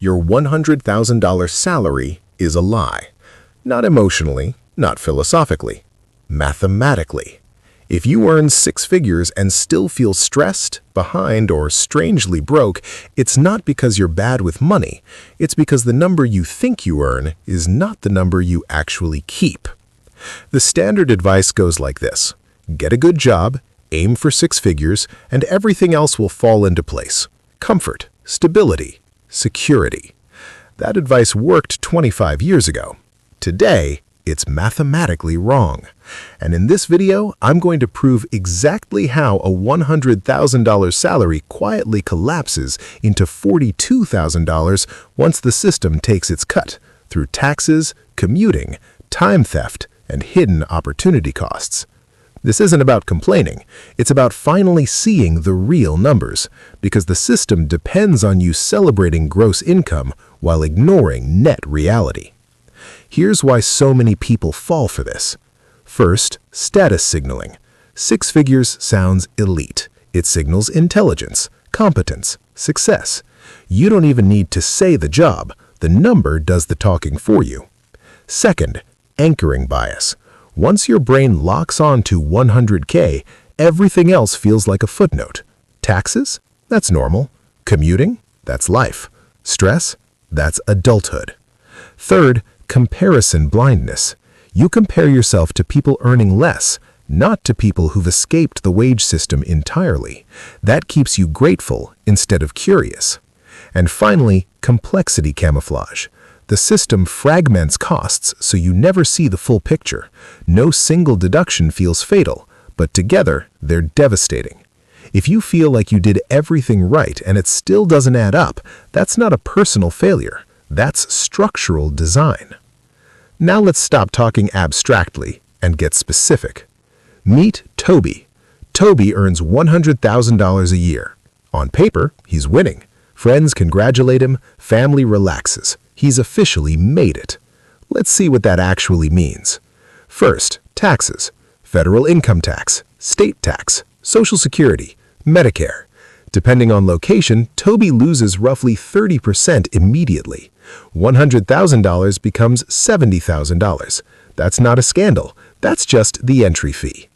Your $100,000 salary is a lie. Not emotionally, not philosophically, mathematically. If you earn six figures and still feel stressed, behind, or strangely broke, it's not because you're bad with money. It's because the number you think you earn is not the number you actually keep. The standard advice goes like this: get a good job, aim for six figures, and everything else will fall into place. Comfort, stability, security. That advice worked 25 years ago. Today, it's mathematically wrong. And in this video, I'm going to prove exactly how a $100,000 salary quietly collapses into $42,000 once the system takes its cut through taxes, commuting, time theft, and hidden opportunity costs. This isn't about complaining. It's about finally seeing the real numbers, because the system depends on you celebrating gross income while ignoring net reality. Here's why so many people fall for this. First, status signaling. Six figures sounds elite. It signals intelligence, competence, success. You don't even need to say the job. The number does the talking for you. Second, anchoring bias. Once your brain locks on to 100K, everything else feels like a footnote. Taxes? That's normal. Commuting? That's life. Stress? That's adulthood. Third, comparison blindness. You compare yourself to people earning less, not to people who've escaped the wage system entirely. That keeps you grateful instead of curious. And finally, complexity camouflage. The system fragments costs so you never see the full picture. No single deduction feels fatal, but together they're devastating. If you feel like you did everything right and it still doesn't add up, that's not a personal failure. That's structural design. Now let's stop talking abstractly and get specific. Meet Toby. Toby earns $100,000 a year. On paper, he's winning. Friends congratulate him, family relaxes. He's officially made it. Let's see what that actually means. First, taxes. Federal income tax, state tax, Social Security, Medicare. Depending on location, Toby loses roughly 30% immediately. $100,000 becomes $70,000. That's not a scandal. That's just the entry fee.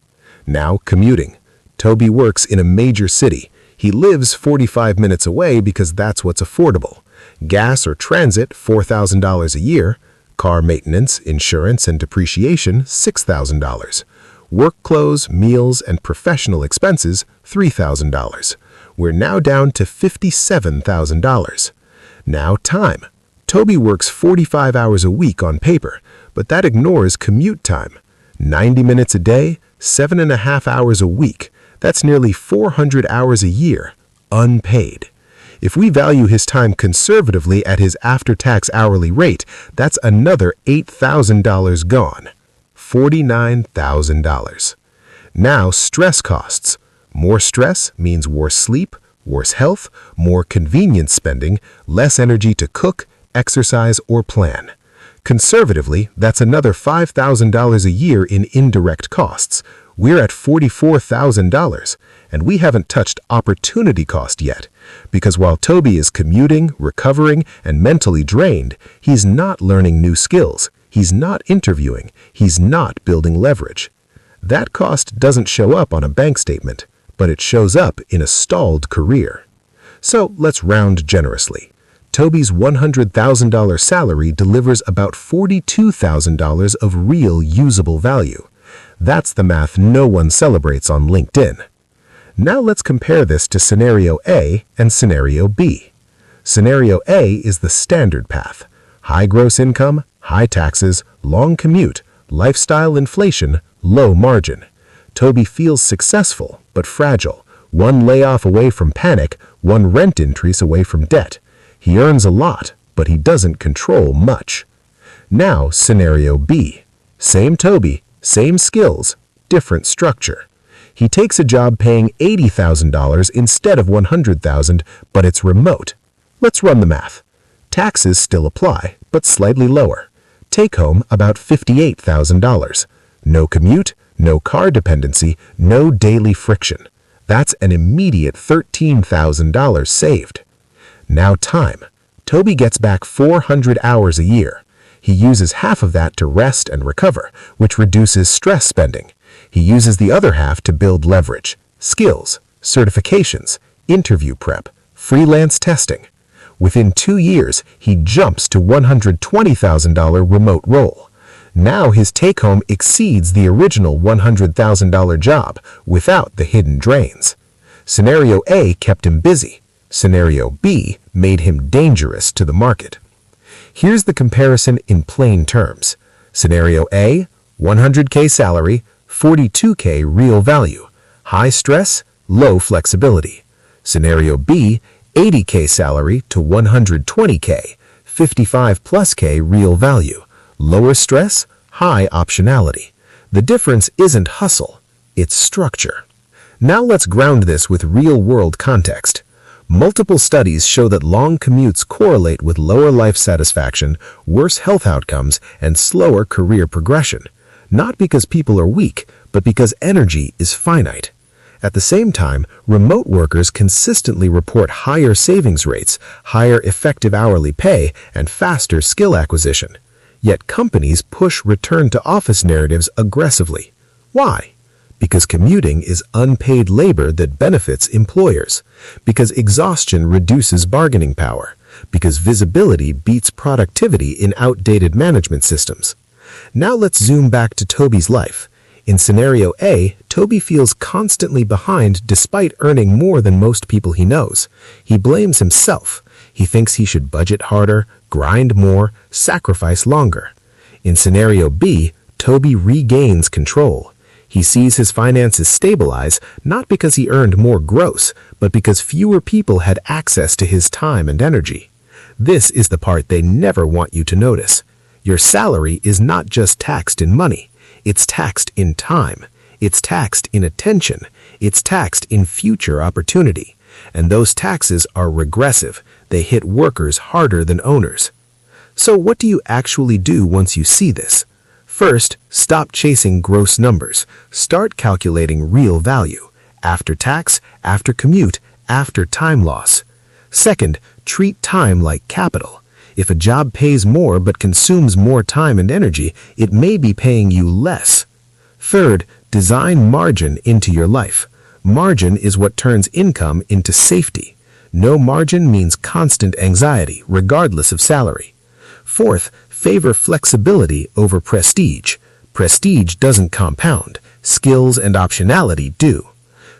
Now, commuting. Toby works in a major city. He lives 45 minutes away because that's what's affordable. Gas or transit, $4,000 a year. Car maintenance, insurance, and depreciation, $6,000. Work clothes, meals, and professional expenses, $3,000. We're now down to $57,000. Now time. Toby works 45 hours a week on paper, but that ignores commute time. 90 minutes a day, 7.5 hours a week. That's nearly 400 hours a year, unpaid. If we value his time conservatively at his after-tax hourly rate, that's another $8,000 gone. $49,000. Now, stress costs. More stress means worse sleep, worse health, more convenience spending, less energy to cook, exercise, or plan. Conservatively, that's another $5,000 a year in indirect costs. We're at $44,000, and we haven't touched opportunity cost yet, because while Toby is commuting, recovering, and mentally drained, he's not learning new skills, he's not interviewing, he's not building leverage. That cost doesn't show up on a bank statement, but it shows up in a stalled career. So let's round generously. Toby's $100,000 salary delivers about $42,000 of real usable value. That's the math no one celebrates on LinkedIn. Now let's compare this to Scenario A and Scenario B. Scenario A is the standard path. High gross income, high taxes, long commute, lifestyle inflation, low margin. Toby feels successful but fragile, one layoff away from panic, one rent increase away from debt. He earns a lot, but he doesn't control much. Now, Scenario B. Same Toby, same skills, different structure. He takes a job paying $80,000 instead of $100,000, but it's remote. Let's run the math. Taxes still apply, but slightly lower. Take home about $58,000. No commute, no car dependency, no daily friction. That's an immediate $13,000 saved. Now time. Toby gets back 400 hours a year. He uses half of that to rest and recover, which reduces stress spending. He uses the other half to build leverage, skills, certifications, interview prep, freelance testing. Within 2 years, he jumps to $120,000 remote role. Now his take-home exceeds the original $100,000 job without the hidden drains. Scenario A kept him busy. Scenario B made him dangerous to the market. Here's the comparison in plain terms. Scenario A, 100K salary, 42K real value, high stress, low flexibility. Scenario B, 80K salary to 120K, 55 plus K real value, lower stress, high optionality. The difference isn't hustle, it's structure. Now let's ground this with real-world context. Multiple studies show that long commutes correlate with lower life satisfaction, worse health outcomes, and slower career progression. Not because people are weak, but because energy is finite. At the same time, remote workers consistently report higher savings rates, higher effective hourly pay, and faster skill acquisition. Yet companies push return-to-office narratives aggressively. Why? Because commuting is unpaid labor that benefits employers. Because exhaustion reduces bargaining power. Because visibility beats productivity in outdated management systems. Now let's zoom back to Toby's life. In scenario A, Toby feels constantly behind despite earning more than most people he knows. He blames himself. He thinks he should budget harder, grind more, sacrifice longer. In scenario B, Toby regains control. He sees his finances stabilize not because he earned more gross, but because fewer people had access to his time and energy. This is the part they never want you to notice. Your salary is not just taxed in money. It's taxed in time. It's taxed in attention. It's taxed in future opportunity. And those taxes are regressive. They hit workers harder than owners. So what do you actually do once you see this? First, stop chasing gross numbers. Start calculating real value. After tax, after commute, after time loss. Second, treat time like capital. If a job pays more but consumes more time and energy, it may be paying you less. Third, design margin into your life. Margin is what turns income into safety. No margin means constant anxiety, regardless of salary. Fourth, favor flexibility over prestige. Prestige doesn't compound. Skills and optionality do.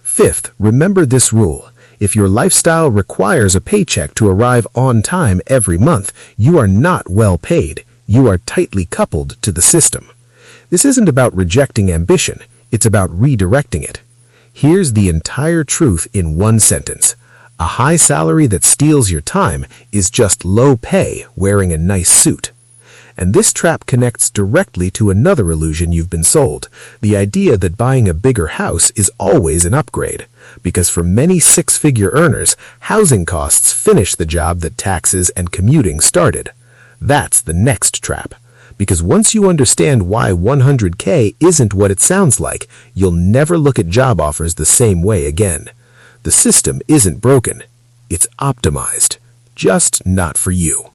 Fifth, remember this rule. If your lifestyle requires a paycheck to arrive on time every month, you are not well paid. You are tightly coupled to the system. This isn't about rejecting ambition. It's about redirecting it. Here's the entire truth in one sentence. A high salary that steals your time is just low pay wearing a nice suit. And this trap connects directly to another illusion you've been sold, the idea that buying a bigger house is always an upgrade. Because for many six-figure earners, housing costs finish the job that taxes and commuting started. That's the next trap. Because once you understand why 100K isn't what it sounds like, you'll never look at job offers the same way again. The system isn't broken. It's optimized. Just not for you.